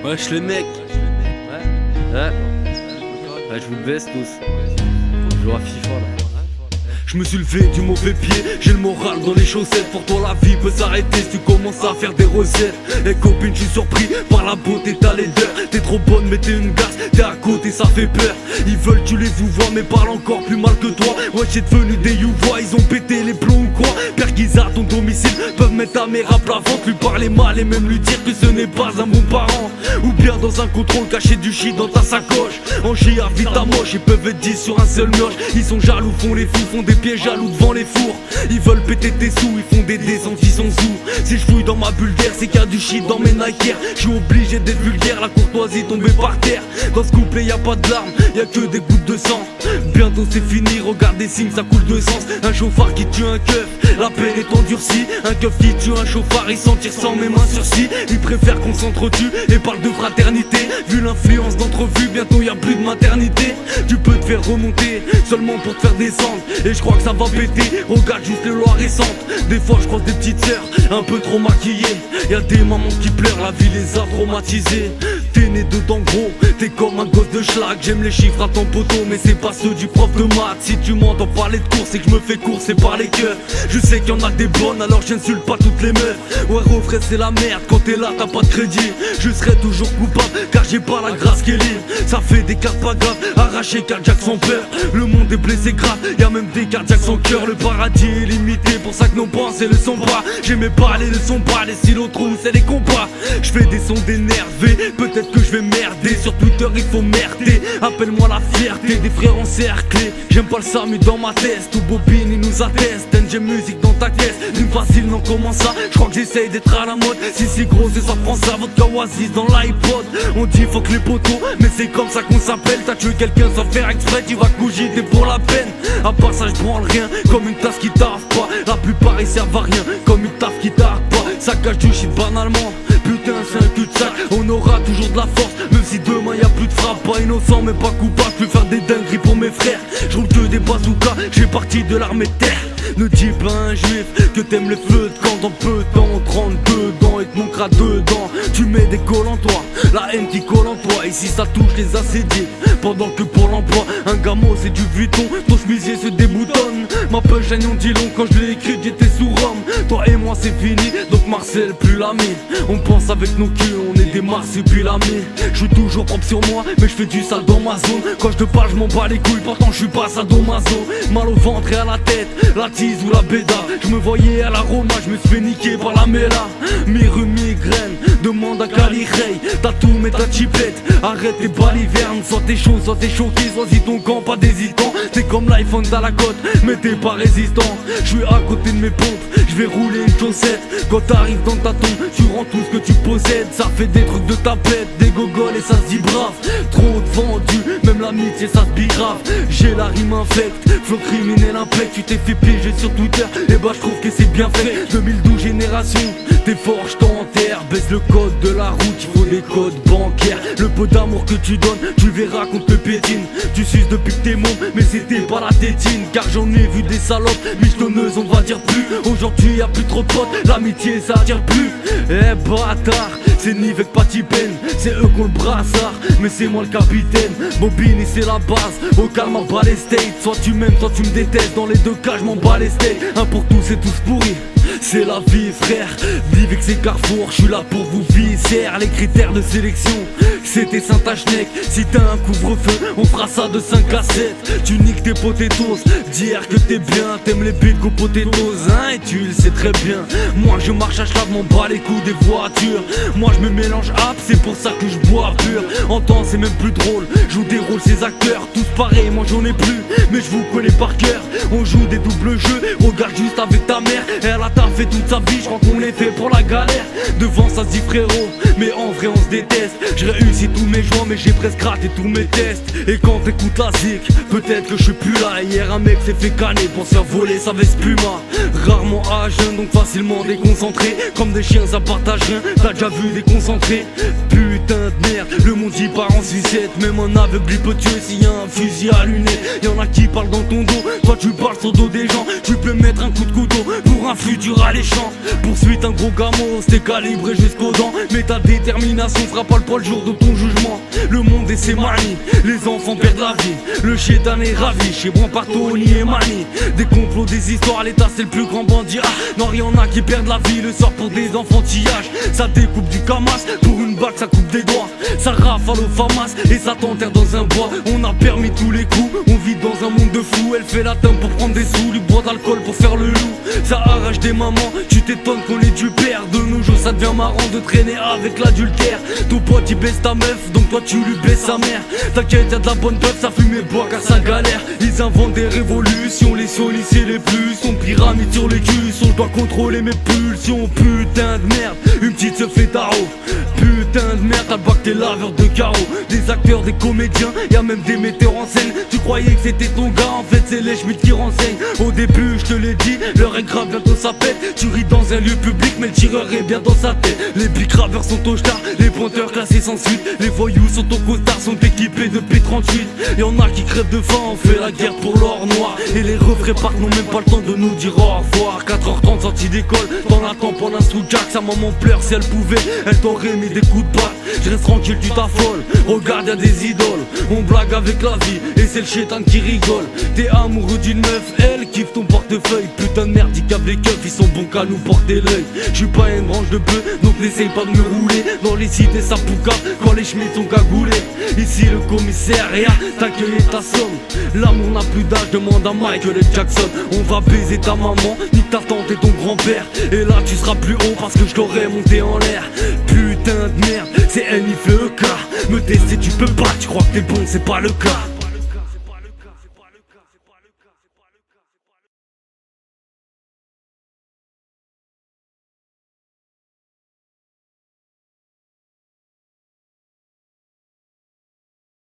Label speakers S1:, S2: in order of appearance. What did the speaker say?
S1: Wesh les mecs. Ouais, je vous le baisse tous. Je joue à FIFA là. Je me suis levé du mauvais pied, j'ai le moral dans les chaussettes. Pour toi la vie peut s'arrêter si tu commences à faire des recettes. Et copine, je suis surpris par la beauté, t'as laideur. T'es trop bonne mais t'es une gasse, t'es à côté ça fait peur. Ils veulent tu les vous vois mais parlent encore plus mal que toi. Ouais j'ai devenu des youvois, ils ont pété les plombs ou quoi. Perquisa ton domicile, peuvent mettre ta mère à plat ventre, lui parler mal et même lui dire que ce n'est pas un bon parent. Ou bien dans un contrôle caché du shit dans ta sacoche. En JA vite à moche, ils peuvent être 10 sur un seul mioche. Ils sont jaloux, font les fous, font des pieds jaloux devant les fours. Ils veulent péter tes sous, ils font des descentes, ils sont sous. Si je fouille dans ma bulle d'air, c'est qu'il y a du shit dans mes Nike. Je suis obligé d'être vulgaire, la courtoisie tombée par terre. Dans ce couplet y a pas de larmes, y a que des gouttes de sang. Bientôt c'est fini, regarde des signes, ça coule de sens. Un chauffard qui tue un keuf, la peine est endurcie. Un keuf qui tue un chauffard, il s'en tire sans mes mains sursis. Il préfère qu'on s'entretue et parle de fraternité. Vu l'influence d'entrevue, bientôt y a plus de maternité. Tu peux te faire remonter seulement pour te faire descendre. Et je crois que ça va péter, regarde juste les lois récentes. Des fois je croise des petites sœurs un peu trop maquillées. Y'a des mamans qui pleurent, la vie les a traumatisées. T'es né dedans gros, t'es comme un gosse de schlag. J'aime les chiffres à ton poteau mais c'est pas ceux du prof de maths. Si tu m'entends parler de course, c'est que je me fais courser par les cœurs. Je sais qu'il y en a des bonnes alors j'insulte pas toutes les meufs. Ouais refrain c'est la merde, quand t'es là t'as pas de crédit. Je serai toujours coupable car j'ai pas la grâce qu'elle est. Ça fait des cartes pas graves, arraché cardiaque sans peur. Le monde est blessé grave, y'a même des cardiaques sans cœur. Le paradis est limité, pour ça que nos pensées le sont pas. J'aimais pas les leçons pas, les stylos trous c'est les combats. Je fais des sons d'énervé, peut-être que je vais merder. Sur Twitter il faut merder, appelle-moi la fierté des frères encerclés. J'aime pas le Samu dans ma tête, tout bobine il nous atteste. NG musique dans ta caisse, d'une facile non comment ça. Je crois que j'essaye d'être à la mode, si c'est gros c'est ça prend ça. Votre Oasis dans l'iPod, on dit faut que les poteaux, mais c'est comme ça qu'on s'appelle. T'as tué quelqu'un sans faire exprès, tu vas cogiter pour la peine. À part ça je branle rien, comme une tasse qui taffe pas. La plupart ils servent à rien, comme une taffe qui tarde pas. Ça cache du shit banalement, putain c'est un cul-de-sac. On aura toujours de la force, même si demain y a plus de frappe. Pas innocent mais pas coupable, je peux faire des dingueries pour mes frères. Je roule que des bazookas, j'ai parti de l'armée de terre. Ne dis pas un juif que t'aimes les feux de camp. Dans peu de temps, 32 dents et te manquera dedans. Tu mets des cols en toi, la haine qui colle en toi. Ici ça touche les assédiés, pendant que pour l'emploi un gamo c'est du Vuitton, ton chemisier se déboutonne. Ma punchline on dit long, quand je l'ai écrite j'étais sous Rome. Toi et moi c'est fini, donc Marcel plus l'ami. On pense avec nos culs, on est des marsupilamés. Je suis toujours propre sur moi, mais je fais du sale dans ma zone. Quand je te parle je m'en bats les couilles, pourtant je suis pas sadomaso. Mal au ventre et à la tête, la tise ou la béda. Je me voyais à la Roma, je me suis fait niquer par la méla. Migraine, demande à Cali Ray. T'as tout mais t'as chipette, arrête tes balivernes. Soit t'es chaud, soit t'es choqué, choisis ton camp, pas d'hésitant. T'es comme l'iPhone t'as la cote, mais t'es pas résistant. Je suis à côté de mes pompes, je vais rouler une chaussette. Quand t'arrives dans ta tombe, tu rends tout ce que tu possèdes. Ça fait des trucs de tapette, des gogoles et ça se dit brave. Trop de vendus, même l'amitié ça se bigave. J'ai la rime infecte, flow criminel impec. Tu t'es fait piéger sur Twitter, et bah je trouve que c'est bien fait. 2012 génération, t'es fort, je t'enterre. Baisse le code de la route, il faut des codes bancaires. Le peu d'amour que tu donnes, tu verras qu'on te pétine. Tu suces depuis que t'es môme, mais c'était pas la tétine. Car j'en ai vu des salopes, michetonneuses on va dire plus. Aujourd'hui y'a plus trop de potes, l'amitié ça attire plus. Eh bâtard, c'est Nive avec Patty Pen, c'est eux qui ont le brassard, mais c'est moi le capitaine. Bobine et c'est la base, au calme à bas les states. Soit tu m'aimes, soit tu me détestes, dans les deux cas je m'en bats les steaks. Un pour tous et tous pourris, c'est la vie frère. Vive avec ses carrefours, je suis là pour vous viscère. Les critères de sélection, c'était Saint-Achnec. Si t'as un couvre-feu, on fera ça de 5 à 7. Tu niques tes potatoes, dire que t'es bien. T'aimes les big aux potatoes, hein, et tu le sais très bien. Moi je marche à cheval, m'en bats les coups des voitures. Moi je me mélange hop, c'est pour ça que je bois pur. En temps c'est même plus drôle, je vous déroule ces acteurs. Tous pareils, moi j'en ai plus, mais je vous connais par cœur. On joue des doubles jeux, regarde juste avec ta mère. Elle a taffé toute sa vie, je crois qu'on est fait pour la galère. Devant ça se dit frérot, mais en vrai on se déteste. Je réussis tous mes joints mais j'ai presque raté tous mes tests. Et quand t'écoutes la zik, peut-être que je suis plus là. Hier un mec s'est fait canner pour se faire voler sa Vespuma. Rarement à jeun donc facilement déconcentré. Comme des chiens ça partage rien, t'as déjà vu déconcentré. Putain putain de merde. Le monde y part en sucette, même un aveugle il peut tuer s'il y a un fusil à lunettes. Y'en a qui parlent dans ton dos, toi tu parles sur le dos des gens. Tu peux mettre un coup de couteau pour un futur alléchant. Poursuite un gros gamos, t'es calibré jusqu'aux dents. Mais ta détermination fera pas le poids le jour de ton jugement. Le monde et ses manies, les enfants perdent la vie. Le chétan est ravi, chez Branpartoni et Mani. Des complots, des histoires, l'État c'est le plus grand bandit. Non, y'en a qui perdent la vie le soir pour des enfantillages. Ça découpe du camas, pour une bague ça coupe des doigts. Ça rafale au famas et ça t'enterre dans un bois. On a permis tous les coups, on vit dans un monde de fous. Elle fait la teinte pour prendre des sous, du bois d'alcool pour faire le loup. Ça arrache des mamans, tu t'étonnes qu'on ait dû perdre. De nos jours ça devient marrant de traîner avec l'adultère. Ton pote il baisse ta meuf, donc toi tu lui baisses sa mère. T'inquiète y'a de la bonne peuple, ça fume et boit car ça galère. Ils inventent des révolutions, les soliciers les plus sont pyramide sur les culs. On doit contrôler mes pulsions, putain de merde. Une petite se fait tarot, putain de merde. T'as le bac t'es laveur de carreaux. Des acteurs, des comédiens, y'a même des metteurs en scène. Tu croyais que c'était ton gars, en fait c'est les Schmitt qui renseignent. Au début je te l'ai dit, l'heure est grave, bientôt ça pète. Tu ris dans un lieu public mais le tireur est bien dans sa tête. Les bicraveurs sont au star, les pointeurs classés sans suite. Les voyous sont au costard, sont équipés depuis 38. Y'en a qui crèvent de faim, on fait la guerre pour l'or noir. Et les refrains partent, n'ont même pas le temps de nous dire au revoir. 4h30 sortie d'école, t'en attends pendant un sous-jack. Sa maman pleure, si elle pouvait, elle t'aurait mis des coups de batte. Je reste tranquille, tu t'affoles, regarde y'a des idoles. On blague avec la vie, et c'est le chétan qui rigole. T'es amoureux d'une meuf, elle kiffe ton portefeuille. Putain de merde, ils cavent les keufs, ils sont bons qu'à nous porter l'œil. J'suis pas une branche de bœuf, donc n'essaye pas de me rouler. Dans les cités ça pouca, quand les chemins sont cagoulés. Ici le commissariat, t'accueille ta somme. L'amour n'a plus d'âge, demande à Michael et Jackson. On va baiser ta maman, ni ta tante et ton grand-père. Et là tu seras plus haut parce que je t'aurais monté en l'air. Putain de merde, c'est NIFEK. Me tester tu peux pas, tu crois que t'es bon, c'est pas le cas.